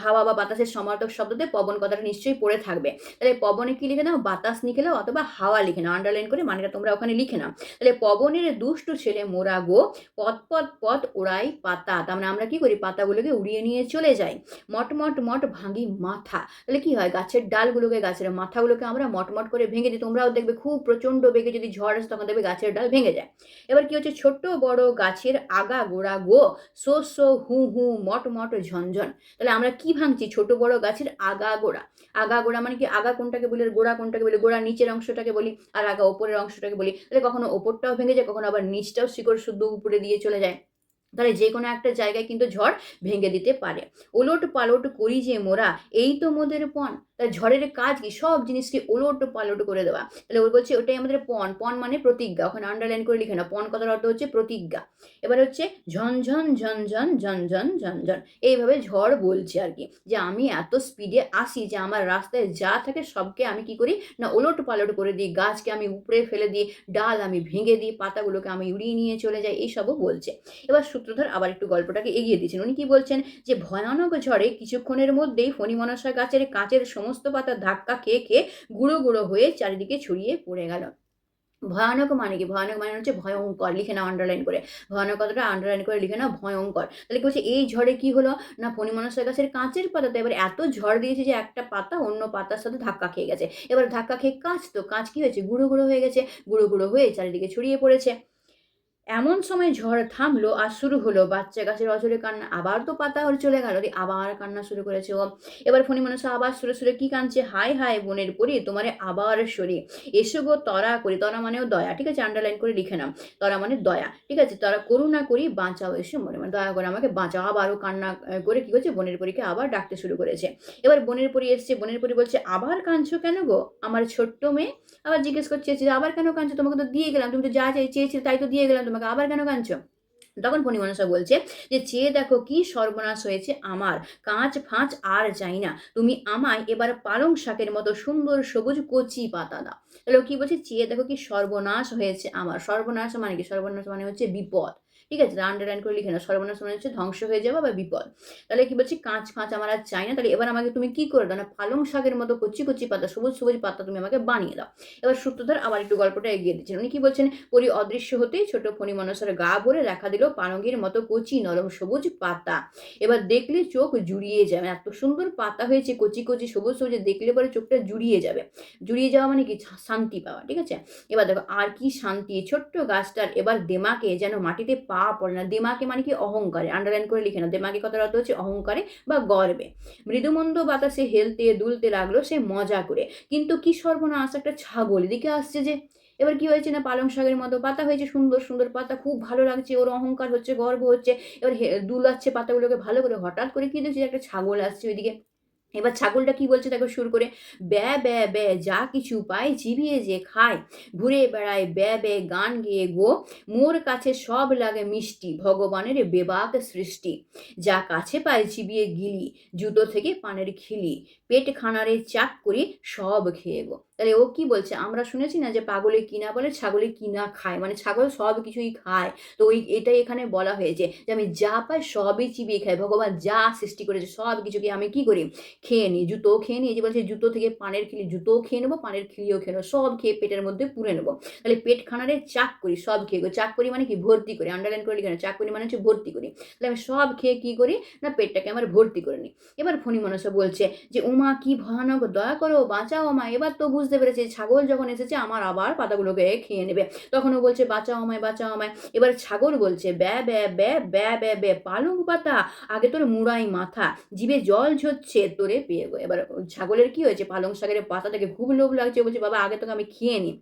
হাওয়া বা বাতাসের সমার্থক শব্দতে পবন কথাটা নিশ্চয়ই পড়ে থাকবে। তাহলে পবনে কি লিখে নাও, বাতাস লিখে নাও অথবা হাওয়া লিখে নাও, আন্ডারলাইন করে মানেটা তোমরা ওখানে লিখে নাও। তাহলে পবনের দুষ্টু ছেলে মোরা গো, পথ পথ পথ ওড়াই পাতা, তার মানে আমরা কি করি, পাতাগুলোকে উড়িয়ে নিয়ে চলে যাই। মট মট মট ভাঙি মাথা, তাহলে কি হয়, গাছের ডালগুলোকে, গাছের মাথাগুলোকে আমরা মটমট করে ভেঙে দিই। তোমরাও দেখবে খুব প্রচণ্ড বেগে যদি ঝড় আসে তখন দেখবে গাছের ডাল ভেঙে যায়। এবার কি হচ্ছে, ছোট্ট বড় গাছের আগা গোড়া গো, সো সো হু হু মট মট ঝনঝন। তাহলে আমরা কি ভাঙছি, ছোট বড় গাছের আগা গোড়া। আগা গোড়া মানে কি, আগা কোনটাকে বলি, গোড়া কোনটাকে বলি, গোড়া নিচের অংশটাকে বলি, আর আগা ওপরের অংশটাকে বলি। তাহলে কখনো ওপরটাও ভেঙে যায়, কখনো আবার নিচটাও শিকড় শুদ্ধ উপরে দিয়ে চলে যায়। তাহলে যে কোনো একটা জায়গায় কিন্তু ঝড় ভেঙে দিতে পারে। ওলট পালট করি যে মোরা, এই তো মোদের পণ। তাহলে ঝড়ের কাজ কি, সব জিনিসকে ওলট পালট করে দেওয়া। তাহলে ও বলছে ওটাই আমাদের পণ, পণ মানে প্রতিজ্ঞা, ওখানে আন্ডারলাইন করে লিখে না, পণ কথার অর্থ হচ্ছে প্রতিজ্ঞা। এবার হচ্ছে ঝনঝন ঝনঝন ঝনঝন ঝনঝন, এইভাবে ঝড় বলছে আর কি, যে আমি এত স্পিডে আসি যে আমার রাস্তায় যা থাকে সবকে আমি কি করি না, ওলট পালট করে দিই, গাছকে আমি উপড়ে ফেলে দিই, ডাল আমি ভেঙে দিই, পাতাগুলোকে আমি উড়িয়ে নিয়ে চলে যাই, এইসবও বলছে। এবার সূত্রধর আবার একটু গল্পটাকে এগিয়ে দিয়েছেন। উনি কি বলছেন যে ভয়ানক ঝড়ে কিছুক্ষণের মধ্যেই ফণিমনসা গাছের কাঁচের সমস্ত পাতা ধাক্কা খেয়ে খেয়ে গুঁড়ো গুঁড়ো হয়ে চারিদিকে ছড়িয়ে পড়ে গেল। ভয়ানক মানে কি? ভয়ানক মানে হচ্ছে ভয়ংকর। লিখে নাও আন্ডারলাইন করে। ভয়ানক কথাটা আন্ডারলাইন করে লিখে নাও ভয়ংকর। তাহলে কি বলছে এই ঝড়ে কি হলো? না ফণিমনসা গাছের কাঁচের পাতাতে এবার এত ঝড় দিয়েছে যে একটা পাতা অন্য পাতার সাথে ধাক্কা খেয়ে গেছে। এবার ধাক্কা খেয়ে কাঁচ তো কাঁচ কি হয়েছে? গুঁড়ো গুঁড়ো হয়ে গেছে। গুঁড়ো গুঁড়ো হয়ে চারিদিকে ছড়িয়ে পড়েছে। এমন সময় ঝড় থামলো আর শুরু হলো বাচ্চা গাছের অঝরে কান্না। আবার তো পাতা ওর চলে গেল। দিয়ে আবার কান্না শুরু করেছে ও। এবার ফণিমনসা আবার সুরে সুরে কি কাঁদছে? হায় হায় বনের পরী তোমারে আবার সরি। এসো গো তরা করি। তরা মানেও দয়া। ঠিক আছে? আন্ডারলাইন করে লিখে নাও। তরা মানে দয়া। ঠিক আছে? তরা করুণা করি বাঁচাও এসো মনে মানে দয়া করে আমাকে বাঁচাও। আবারও কান্না করে কি করছে? বনের পরীকে আবার ডাকতে শুরু করেছে। এবার বনের পরী এসছে। বনের পরী বলছে আবার কাঁদছো কেন গো আমার ছোট্ট মেয়ে? আবার জিজ্ঞেস করছে যে আবার কেন কাঁদছো? তোমাকে তো দিয়ে গেলাম। তুমি তো যা চেয়েছিলে তাই তো দিয়ে গেলাম তোমাকে। আবার কেন কাঁদছো? তখন ফণিমনসা বলছে যে চেয়ে দেখো কি সর্বনাশ হয়েছে আমার। কাঁচ ফাঁচ আর চাই না। তুমি আমায় এবার পালং শাকের মতো সুন্দর সবুজ কচি পাতা দাও। তাহলে ও কি বলছে? চেয়ে দেখো কি সর্বনাশ হয়েছে আমার। সর্বনাশ মানে কি? সর্বনাশ মানে হচ্ছে বিপদ। ঠিক আছে? আন্ডারলাইন করে লিখে নাও। সর্বনাশ মানে হচ্ছে ধ্বংস হয়ে যাওয়া বা বিপদ। তাহলে কি বলছি? কাঁচ ফাঁচ আমার আর চাই না। তাহলে এবার আমাকে তুমি কি করে দাও? না পালং শাকের মতো কচি কচি পাতা সবুজ সবুজ পাতা তুমি আমাকে বানিয়ে দাও। এবার সূত্রধর আবার একটু গল্পটা এগিয়ে দিচ্ছেন। উনি কি বলছেন? পরী অদৃশ্য হতেই ছোট ফণিমনসার গা ভরে দেখা দিল পালঙ্গের মতো কচি নরম সবুজ পাতা। এবার দেখলে চোখ জুড়িয়ে যাবে। এত সুন্দর পাতা হয়েছে কচি কচি সবুজ সবুজ, দেখলে পরে চোখটা জুড়িয়ে যাবে। জুড়িয়ে যাওয়া মানে কি? শান্তি পাওয়া। ঠিক আছে? এবার দেখো আর কি শান্তি। ছোট্ট গাছটার এবার দেমাকে যেন মাটিতে পা পড়ে না। দেমাকে মানে কি? অহংকারে। আন্ডারলাইন করে লিখে না। দেমাকে কথার অর্থ হচ্ছে অহংকারে বা গর্বে। মৃদুমন্দ বাতাসে হেলতে দুলতে লাগলো সে মজা করে। কিন্তু কি সর্বনাশ, একটা ছাগল এদিকে আসছে যে। এবার কি হয়েছে? না পালং শাকের মতো পাতা হয়েছে, সুন্দর সুন্দর পাতা, খুব ভালো লাগছে, ওর অহংকার হচ্ছে, গর্ব হচ্ছে। এবার দুলাচ্ছে পাতাগুলোকে ভালো করে। হঠাৎ করে কি দেখছি? একটা ছাগল আসছে ওইদিকে। এবার ছাগলটা কি বলছে দেখো সুর করে? ব্যা ব্যা ব্যা যা কিছু পায় জিভিয়ে যে খায়, ঘুরে বেড়ায় ব্যা ব্যা গান গেয়ে গো, মোর কাছে সব লাগে মিষ্টি, ভগবানের বেবাক সৃষ্টি, যা কাছে পায় চিবিয়ে গিলি, জুতো থেকে পানের খিলি, পেট খানারে চাক করি সব খেয়ে গো। তাহলে ও কি বলছে? আমরা শুনেছি না যে পাগলে কিনা বলে ছাগলে কিনা খায়, মানে ছাগল সব কিছুই খায়। তো ওই এটাই এখানে বলা হয়েছে যে আমি যা পাই সবই চিবিয়ে খাই, ভগবান যা সৃষ্টি করেছে সব কিছুকে আমি কি করি? খেয়ে নিই। জুতোও খেয়ে নিই। এই যে বলছে জুতো থেকে পানের খিলি, জুতোও খেয়ে নেবো, পানের খিলিও খেয়ে নেবো, সব খেয়ে পেটের মধ্যে পুরে নেবো। তাহলে পেট খানারে চাক করি সব খেয়ে গো। চাক করি মানে কি? ভর্তি করি। আন্ডারলাইন করে লিখে না। চাক করি মানে হচ্ছে ভর্তি করি। তাহলে আমি সব খেয়ে কি করি? না পেটটাকে আমার ভর্তি করে নিই। এবার ফণিমনসা বলছে যে ওমা কি ভয়ানক, দয়া করো বাঁচাও আমায়। এবার তো বুঝতে পেরেছে ছাগল যখন এসেছে আমার আবার পাতাগুলোকে খেয়ে নেবে। তখন ও বলছে বাঁচাও আমায় বাঁচাও আমায়। এবার ছাগল বলছে ব্যা ব্যা ব্যা ব্যা ব্যা ব্যা পালং পাতা আগে তোর মুড়াই মাথা, জিভে জল ঝরছে তোরে পেয়ে গো। এবার ছাগলের কি হয়েছে? পালং শাকের পাতা থেকে খুব লোভ লাগছে। বলছে বাবা আগে তোকে আমি খেয়ে নিই।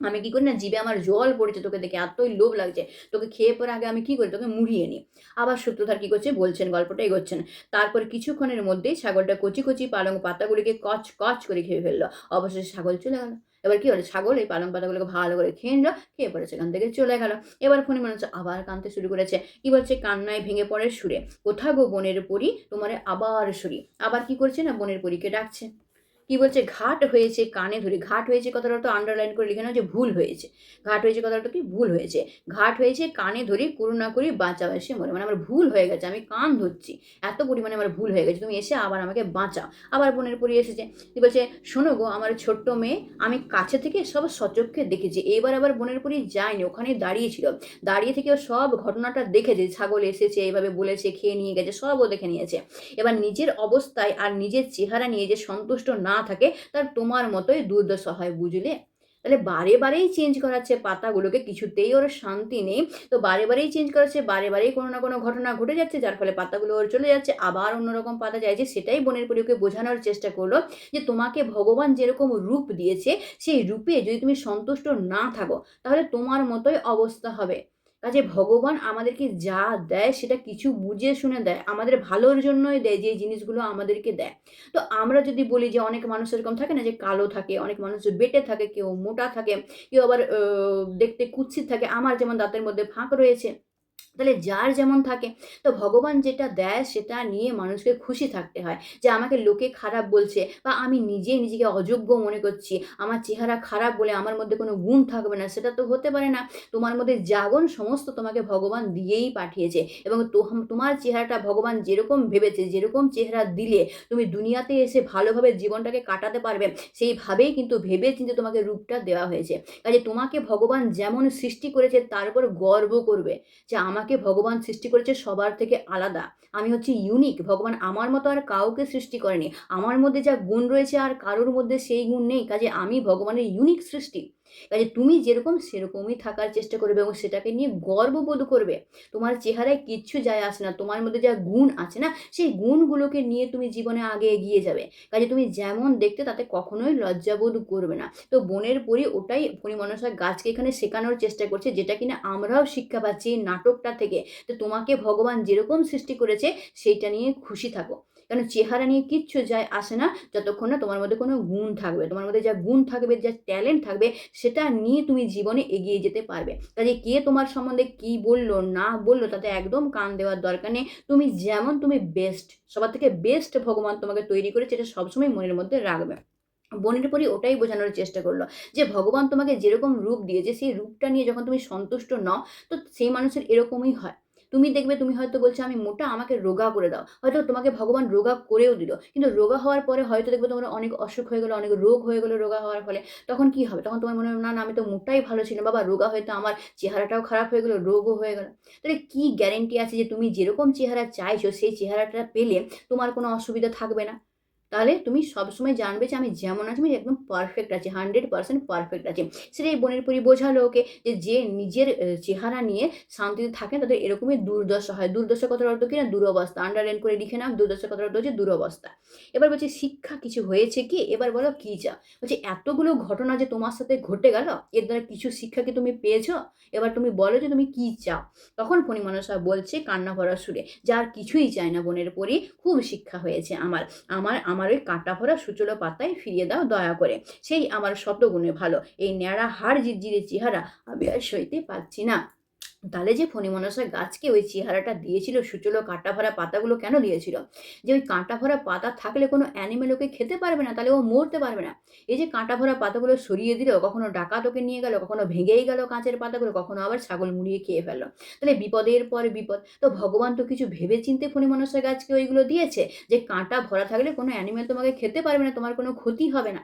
আমি কি করি না জিভে আমার জল পড়েছে তোকে দেখে, এতই লোভ লাগছে। তোকে খেয়ে পরে আগে আমি কি করি? তোকে মুড়িয়ে নিই। আবার সূত্রধার কি করছে বলছেন, গল্পটা এগোচ্ছেন। তারপর কিছুক্ষণের মধ্যেই ছাগলটা কচি কচি পালং পাতাগুলিকে কচ কচ করে খেয়ে ফেললো। অবশেষে ছাগল চলে গেল। এবার কি হলো? ছাগল এই পালং পাতাগুলোকে ভালো করে খেয়ে নিল, খেয়ে পরে সেখান থেকে চলে গেল। এবার ফোনে মনে হচ্ছে আবার কাঁদতে শুরু করেছে। কি বলছে? কান্নায় ভেঙে পড়ে সুরে, কোথা গো বনের পরী তোমারে আবার সরি। আবার কি করছে? না বনের পরীকে ডাকছে। কি বলছে? ঘাট হয়েছে কানে ধরে। ঘাট হয়েছে কথাটা তো আন্ডারলাইন করে লিখে নাও যে ভুল হয়েছে। ঘাট হয়েছে কথাটা কি? ভুল হয়েছে। ঘাট হয়েছে কানে ধরে করুণা করি বাঁচাও এসে মরে, মানে আমার ভুল হয়ে গেছে, আমি কান ধরছি, এত পরিমাণে আমার ভুল হয়ে গেছে, তুমি এসে আবার আমাকে বাঁচাও। আবার বোনের পরি এসেছে। কি বলছে? শোনো গো আমার ছোট্ট মেয়ে, আমি কাছে থেকে সব সচক্ষে দেখেছি। এবার আবার বোনের পরি যায়নি, ওখানে দাঁড়িয়েছিল। দাঁড়িয়ে থেকে ও সব ঘটনাটা দেখেছে। ছাগল এসেছে, এইভাবে বলেছে, খেয়ে নিয়ে গেছে, সব ও দেখে নিয়েছে। এবার নিজের অবস্থায় আর নিজের চেহারা নিয়ে যে সন্তুষ্ট না থাকে তার তোমার মতোই দুর্দশা হয়, বুঝলে? তাহলে বারে বারেই চেঞ্জ করাচ্ছে পাতাগুলোকে, কিছুতেই ওর শান্তি নেই। তো বারে বারেই চেঞ্জ করাচ্ছে, বারে বারেই কোনো না কোনো ঘটনা ঘটে যাচ্ছে, যার ফলে পাতাগুলো ওর চলে যাচ্ছে, আবার অন্যরকম পাতা চাইছে। সেটাই বনের পরীকে বোঝানোর চেষ্টা করলো যে তোমাকে ভগবান যেরকম রূপ দিয়েছে সেই রূপে যদি তুমি সন্তুষ্ট না থাকো তাহলে তোমার মতোই অবস্থা হবে। কাজে ভগবান আমাদেরকে যা দেয় সেটা কিছু বুঝে শুনে দেয়, আমাদের ভালোর জন্যই দেয় যে জিনিসগুলো আমাদেরকে দেয়। তো আমরা যদি বলি যে অনেক মানুষ এরকম থাকে না যে কালো থাকে, অনেক মানুষ বেটে থাকে, কেউ মোটা থাকে, কেউ আবার দেখতে কুৎসিত থাকে, আমার যেমন দাঁতের মধ্যে ফাঁক রয়েছে, তাহলে যার যেমন থাকে, তো ভগবান যেটা দেয় সেটা নিয়ে মানুষকে খুশি থাকতে হয়। যে আমাকে লোকে খারাপ বলছে বা আমি নিজেই নিজেকে অযোগ্য মনে করছি, আমার চেহারা খারাপ বলে আমার মধ্যে কোনো গুণ থাকবে না, সেটা তো হতে পারে না। তোমার মধ্যে জাগন সমস্ত তোমাকে ভগবান দিয়েই পাঠিয়েছে, এবং তোমার চেহারাটা ভগবান যেরকম ভেবেছে, যেরকম চেহারা দিলে তুমি দুনিয়াতে এসে ভালোভাবে জীবনটাকে কাটাতে পারবে, সেইভাবেই কিন্তু ভেবে চিন্তে তোমাকে রূপটা দেওয়া হয়েছে। কাজে তোমাকে ভগবান যেমন সৃষ্টি করেছে তার উপর গর্ব করবে যে আমাকে ভগবান সৃষ্টি করেছে সবার থেকে আলাদা। আমি হচ্ছি ইউনিক। ভগবান আমার মতো আর কাউকে সৃষ্টি করেনি। আমার মধ্যে যা গুণ রয়েছে আর কারোর মধ্যে সেই গুণ নেই। কাজে আমি ভগবানের ইউনিক সৃষ্টি। কাজে তুমি যেরকম সেরকমই থাকার চেষ্টা করবে এবং সেটাকে নিয়ে গর্ববোধ করবে। তোমার চেহারায় কিচ্ছু যায় আসে না। তোমার মধ্যে যা গুণ আছে না, সেই গুণগুলোকে নিয়ে তুমি জীবনে আগে এগিয়ে যাবে। কাজে তুমি যেমন দেখতে তাতে কখনোই লজ্জাবোধ করবে না। তো বনের পরী ওটাই ফণী মনসা গাছকে এখানে শেখানোর চেষ্টা করছে, যেটা কিনা আমরাও শিক্ষা পাচ্ছি এই নাটকটা থেকে। তো তোমাকে ভগবান যেরকম সৃষ্টি করেছে সেইটা নিয়ে খুশি থাকো। কারণ চেহারা নিয়ে কিচ্ছু যায় আসে না যতক্ষণ না তোমার মধ্যে কোনো গুণ থাকবে। তোমার মধ্যে যা গুণ থাকবে, যা ট্যালেন্ট থাকবে, সেটা নিয়ে তুমি জীবনে এগিয়ে যেতে পারবে। কাজে কে তোমার সম্বন্ধে কি বললো না বললো তাতে একদম কান দেওয়ার দরকার নেই। তুমি যেমন তুমি বেস্ট, সবার থেকে বেস্ট ভগবান তোমাকে তৈরি করেছে, এটা সবসময় মনের মধ্যে রাখবে। বনের পরী ওটাই বোঝানোর চেষ্টা করলো যে ভগবান তোমাকে যেরকম রূপ দিয়েছে সেই রূপটা নিয়ে যখন তুমি সন্তুষ্ট নও, তো সেই মানুষের এরকমই হয়। তুমি দেখবে তুমি হয়তো বলছো আমি মোটা, আমাকে রোগা করে দাও, হয়তো তোমাকে ভগবান রোগা করেও দিল, কিন্তু রোগা হওয়ার পরে হয়তো দেখবে তোমার অনেক অসুখ হয়ে গেলো, অনেক রোগ হয়ে গেলো রোগা হওয়ার ফলে। তখন কি হবে? তখন তোমার মনে হবে না না, আমি তো মোটাই ভালো ছিলাম, বাবা রোগা হয়তো আমার চেহারাটাও খারাপ হয়ে গেলো, রোগও হয়ে গেল। তাহলে কি গ্যারেন্টি আছে যে তুমি যেরকম চেহারা চাইছো সেই চেহারাটা পেলে তোমার কোনো অসুবিধা থাকবে না? তাহলে তুমি সবসময় জানবে যে আমি যেমন আছি আমি একদম পারফেক্ট আছি, 100% পারফেক্ট আছি। সেটাই বনের পরী বোঝালো ওকে যে যে নিজের চেহারা নিয়ে শান্তিতে থাকে তাদের এরকমই দুর্দশা হয়। দুর্দশা কথার অর্থ কি না? দুরবস্থা। আন্ডারলাইন করে লিখে নাও, দুর্দশা কথার অর্থ হচ্ছে দুরবস্থা। এবার বলছে শিক্ষা কিছু হয়েছে কি? এবার বলো কি চাও? বলছে এতগুলো ঘটনা যে তোমার সাথে ঘটে গেল, এর দ্বারা কিছু শিক্ষা কি তুমি পেয়েছো? এবার তুমি বলো যে তুমি কি চাও? তখন ফণী মনসা বলছে কান্না ভরা সুরে যে আর কিছুই চাই না বনের পরী, খুব শিক্ষা হয়েছে আমার। আমার ওই কাঁটা ভরা সূচলো পাতায় ফিরিয়ে দাও দয়া করে। সেই আমার শতগুণে ভালো। এই ন্যাড়া হাড় জিরজিরে চেহারা আমি আর সইতে পারছি না। তাহলে যে ফণী মনসা গাছকে ওই চেহারাটা দিয়েছিল, সূচলো কাঁটা ভরা পাতাগুলো কেন দিয়েছিল? যে ওই কাঁটা ভরা পাতা থাকলে কোনো অ্যানিমেল ওকে খেতে পারবে না, তাহলে ও মরতে পারবে না। এই যে কাঁটা ভরা পাতাগুলো সরিয়ে দিল, কখনো ডাকাত ওকে নিয়ে গেল, কখনো ভেঙেই গেল কাঁচের পাতাগুলো, কখনো আবার ছাগল মুড়িয়ে খেয়ে ফেললো। তাহলে বিপদের পর বিপদ। তো ভগবান তো কিছু ভেবে চিন্তে ফণী মনসা গাছকে ওইগুলো দিয়েছে যে কাঁটা ভরা থাকলে কোনো অ্যানিমেল তোমাকে খেতে পারবে না, তোমার কোনো ক্ষতি হবে না।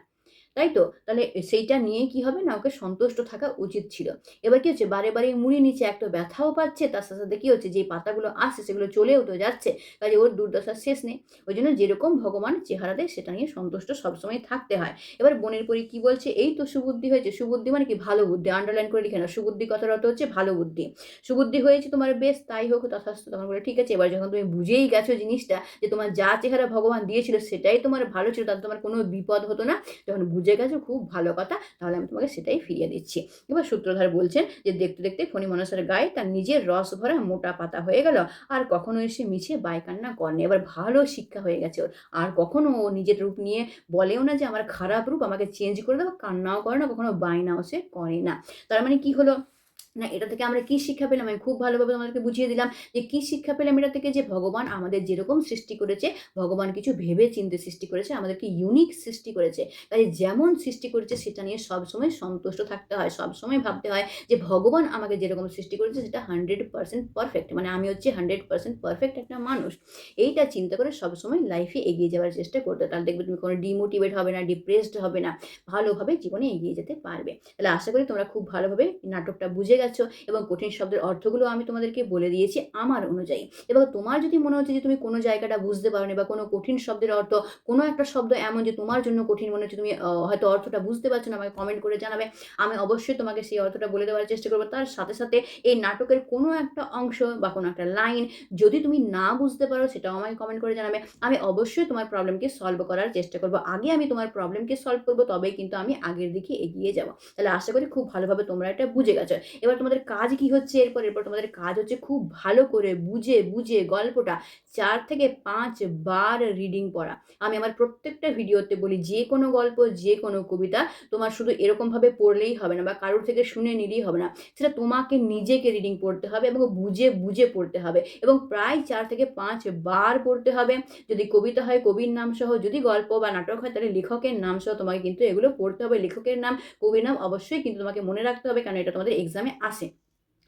তাই তো? তাহলে সেইটা নিয়ে কি হবে না, ওকে সন্তুষ্ট থাকা উচিত ছিল। এবার কি হচ্ছে, বারে, বারে মুড়ি নিচ্ছে, এক তো ব্যথাও পাচ্ছে, তার সাথে, সাথে কি হচ্ছে, যেই পাতাগুলো আসছে সেগুলো চলেও তো যাচ্ছে। কাজে ওর দুর্দশার শেষ নেই। ওইজন্য যেরকম ভগবান চেহারা দেয় সেটা নিয়ে সন্তুষ্ট সবসময় থাকতে হয়। এবার বনের পরী কি বলছে, এই তো সুবুদ্ধি হয়েছে। সুবুদ্ধি মানে কি? ভালো বুদ্ধি। আন্ডারলাইন করে লিখে নাও। সুবুদ্ধি কথার অর্থ হচ্ছে ভালো বুদ্ধি। সুবুদ্ধি হয়েছে তোমার, বেশ তাই হোক তথাস্তু। তখন বলে ঠিক আছে, এবার যখন তুমি বুঝেই গেছো জিনিসটা যে তোমার যা চেহারা ভগবান দিয়েছিল সেটাই তোমার ভালো ছিল, তাতে তোমার কোনো বিপদ হতো না। যখন বুঝে গেছো খুব ভালো কথা, তাহলে আমি তোমাকে সেটাই ফিরিয়ে দিচ্ছি। এবার সূত্রধার বলছেন যে দেখতে দেখতে ফণী মনসার গায়ে তার নিজের রস ভরা মোটা পাতা হয়ে গেল, আর কখনো এসে মিছে বাইকান্না করেনি। এবার ভালো শিক্ষা হয়ে গেছে ওর। আর কখনো ও নিজের রূপ নিয়ে বলেও না যে আমার খারাপ রূপ, আমাকে চেঞ্জ করে দাও, কান্নাও করে না, কখনো বায়নাও সে করে না। তার মানে কি হলো না, এটা থেকে আমরা কি শিক্ষা পেলাম? আমি খুব ভালোভাবে তোমাদেরকে বুঝিয়ে দিলাম যে কি শিক্ষা পেলাম এটা থেকে, যে ভগবান আমাদের যেরকম সৃষ্টি করেছে, ভগবান কিছু ভেবে চিন্তে সৃষ্টি করেছে, আমাদেরকে ইউনিক সৃষ্টি করেছে। তাই যেমন সৃষ্টি করেছে সেটা নিয়ে সবসময় সন্তুষ্ট থাকতে হয়, সবসময় ভাবতে হয় যে ভগবান আমাকে যেরকম সৃষ্টি করেছে সেটা 100% পারফেক্ট, মানে আমি হচ্ছে 100% পারফেক্ট একটা মানুষ। এইটা চিন্তা করে সবসময় লাইফে এগিয়ে যাওয়ার চেষ্টা করতে, তাহলে দেখবে তুমি কোনো ডিমোটিভেট হবে না, ডিপ্রেসড হবে না, ভালোভাবে জীবনে এগিয়ে যেতে পারবে। তাহলে আশা করি তোমরা খুব ভালোভাবে নাটকটা বুঝে গেছো এবং কঠিন শব্দের অর্থগুলো আমি তোমাদেরকে বলে দিয়েছি আমার অনুযায়ী। এবং তোমার যদি মনে হচ্ছে যে তুমি কোনো জায়গাটা বুঝতে পারোনি বা কোনো কঠিন শব্দের অর্থ, কোনো একটা শব্দ এমন যে তোমার জন্য কঠিন মনে হচ্ছে, তুমি হয়তো অর্থটা বুঝতে পারছো না, আমাকে কমেন্ট করে জানাবে। আমি অবশ্যই তোমাকে সেই অর্থটা বলে দেওয়ার চেষ্টা করবো। তার সাথে সাথে এই নাটকের কোনো একটা অংশ বা কোনো একটা লাইন যদি তুমি না বুঝতে পারো সেটাও আমাকে কমেন্ট করে জানাবে। আমি অবশ্যই তোমার প্রবলেমকে সলভ করার চেষ্টা করবো। আগে আমি তোমার প্রবলেমকে সলভ করবো, তবেই কিন্তু আমি আগের দিকে এগিয়ে যাবো। তাহলে আশা করি খুব ভালোভাবে তোমরা এটা বুঝে গেছো। এবার এবার তোমাদের কাজ কি হচ্ছে এরপর তোমাদের কাজ হচ্ছে খুব ভালো করে বুঝে বুঝে গল্পটা 4 থেকে 5 বার রিডিং পড়া। আমি আমার প্রত্যেকটা ভিডিওতে বলি যে কোনো গল্প, যে কোনো কবিতা তোমার শুধু এরকমভাবে পড়লেই হবে না বা কারোর থেকে শুনে নিলেই হবে না। সেটা তোমাকে নিজেকে রিডিং পড়তে হবে এবং বুঝে বুঝে পড়তে হবে এবং প্রায় 4 থেকে 5 বার পড়তে হবে। যদি কবিতা হয় কবির নাম সহ, যদি গল্প বা নাটক হয় তাহলে লেখকের নাম সহ তোমাকে কিন্তু এগুলো পড়তে হবে। লেখকের নাম, কবির নাম অবশ্যই কিন্তু তোমাকে মনে রাখতে হবে, কারণ এটা তোমাদের এক্সামে আসে।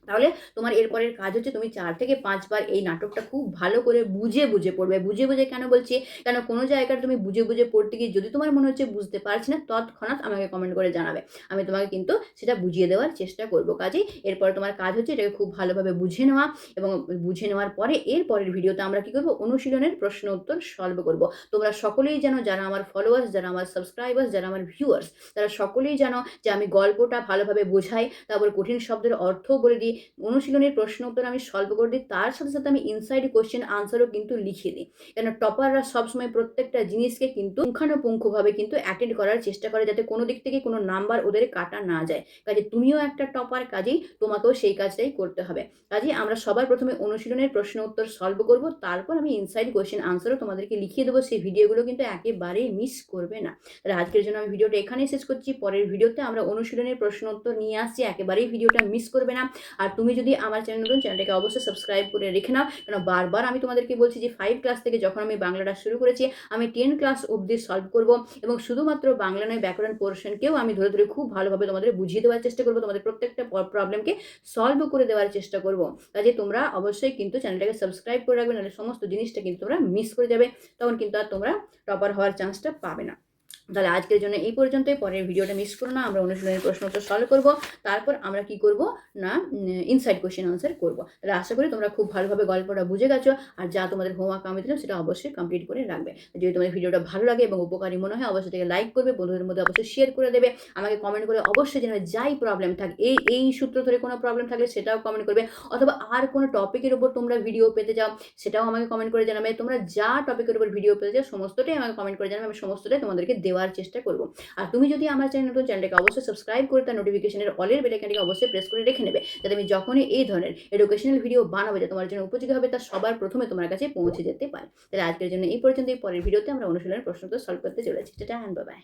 তাহলে তোমার এরপরের কাজ হচ্ছে তুমি 4 থেকে 5 বার এই নাটকটা খুব ভালো করে বুঝে বুঝে পড়বে। বুঝে বুঝে কেন বলছি? কেন কোনো জায়গায় তুমি বুঝে বুঝে পড়তে গিয়ে যদি তোমার মনে হচ্ছে বুঝতে পারছি না, তৎক্ষণাৎ আমাকে কমেন্ট করে জানাবে। আমি তোমাকে কিন্তু সেটা বুঝিয়ে দেওয়ার চেষ্টা করব। কাজেই এরপরে তোমার কাজ হচ্ছে এটাকে খুব ভালোভাবে বুঝে নেওয়া এবং বুঝে নেওয়ার পরে এরপরের ভিডিওতে আমরা কি করব? অনুশীলনের প্রশ্ন উত্তর সলভ করব। তোমরা সকলেই জানো, যারা আমার ফলোয়ার্স, যারা আমার সাবস্ক্রাইবার্স, যারা আমার ভিউয়ার্স, তারা সকলেই জানো যে আমি গল্পটা ভালোভাবে বোঝাই, তারপর কঠিন শব্দের অর্থও বলে দিই, অনুশীলনের প্রশ্ন উত্তর আমি সলভ করে দিই, তার সাথে সাথে আমি ইনসাইড কোয়েশ্চেন আনসারও কিন্তু লিখে দিই। কেন টপাররা সবসময় প্রত্যেকটা জিনিসকে কিন্তু পুঙ্খানুপুঙ্খভাবে কিন্তু অ্যাটেন্ড করার চেষ্টা করে, যাতে কোনো দিক থেকে কোনো নাম্বার ওদের কাটা না যায়। কাজে তুমিও একটা টপার, কাজেই তোমাকেও সেই কাজটাই করতে হবে। কাজেই আমরা সবার প্রথমে অনুশীলনের প্রশ্ন উত্তর সলভ করব, তারপর আমি ইনসাইড কোয়েশ্চেন আনসারও তোমাদেরকে লিখিয়ে দেবো। সেই ভিডিওগুলো কিন্তু একেবারেই মিস করবে না। তাহলে আজকের জন্য আমি ভিডিওটা এখানেই শেষ করছি। পরের ভিডিওতে আমরা অনুশীলনের প্রশ্ন উত্তর নিয়ে আসছি, একেবারেই ভিডিওটা মিস করবে না। আর তুমি যদি আমার চ্যানেল নতুন, চ্যানেলটাকে অবশ্যই সাবস্ক্রাইব করে রেখে নাও, কারণ বারবার আমি তোমাদেরকে বলছি যে 5 ক্লাস থেকে যখন আমি বাংলাটা শুরু করেছি, আমি 10 ক্লাস অবধি সলভ করব এবং শুধুমাত্র বাংলা নয়, ব্যাকরণ পোর্শনকেও আমি ধরে ধরে খুব ভালোভাবে তোমাদের বুঝিয়ে দেওয়ার চেষ্টা করব, তোমাদের প্রত্যেকটা প্রবলেমকে সলভ করে দেওয়ার চেষ্টা করব। কাজে তোমরা অবশ্যই কিন্তু চ্যানেলটাকে সাবস্ক্রাইব করে রাখবে, নাহলে সমস্ত জিনিসটা কিন্তু তোমরা মিস করে যাবে, তখন কিন্তু আর তোমরা টপার হওয়ার চান্সটা পাবে না। তাহলে আজকের জন্য এই পর্যন্তই। পরের ভিডিওটা মিস করো না। আমরা অনুশীলনের প্রশ্ন উত্তর সলভ করব, তারপর আমরা কি করব না ইনসাইড কোয়েশ্চেন আনসার করব। তাহলে আশা করি তোমরা খুব ভালোভাবে গল্পটা বুঝে গেছো, আর যা তোমাদের হোমওয়ার্ক আমি দিলাম সেটা অবশ্যই কমপ্লিট করে রাখবে। যদি তোমাদের ভিডিওটা ভালো লাগে এবং উপকারী মনে হয়, অবশ্যই থেকে লাইক করবে, বন্ধুদের মধ্যে অবশ্যই শেয়ার করে দেবে, আমাকে কমেন্ট করে অবশ্যই জানাবে যাই প্রবলেম থাকে, এই সূত্র ধরে কোনো প্রবলেম থাকলে সেটাও কমেন্ট করবে, অথবা আর কোনো টপিকের উপর তোমরা ভিডিও পেতে চাও সেটাও আমাকে কমেন্ট করে জানাবে। তোমরা যা টপিকের উপর ভিডিও পেতে চাও সমস্তটাই আমাকে কমেন্ট করে জানাবে, আমি সমস্তটাই তোমাদেরকে দেওয়ার চেষ্টা করব। আর তুমি যদি আমার চ্যানেল নতুন, চ্যানেলটাকে অবশ্যই সাবস্ক্রাইব করে তার নোটিফিকেশনের অলের বেল আইকনটিকে অবশ্যই প্রেস করে রেখে নেবে, যাতে আমি যখনই এই ধরনের এডুকেশনাল ভিডিও বানাবো যা তোমার জন্য উপযোগী হবে, তা সবার প্রথমে তোমার কাছে পৌঁছে যেতে পারে। তাহলে আজকের জন্য এই পর্যন্ত। পরের ভিডিওতে আমরা অনুশীলনের প্রশ্ন সলভ করতে চলেছি। Tata, bye bye.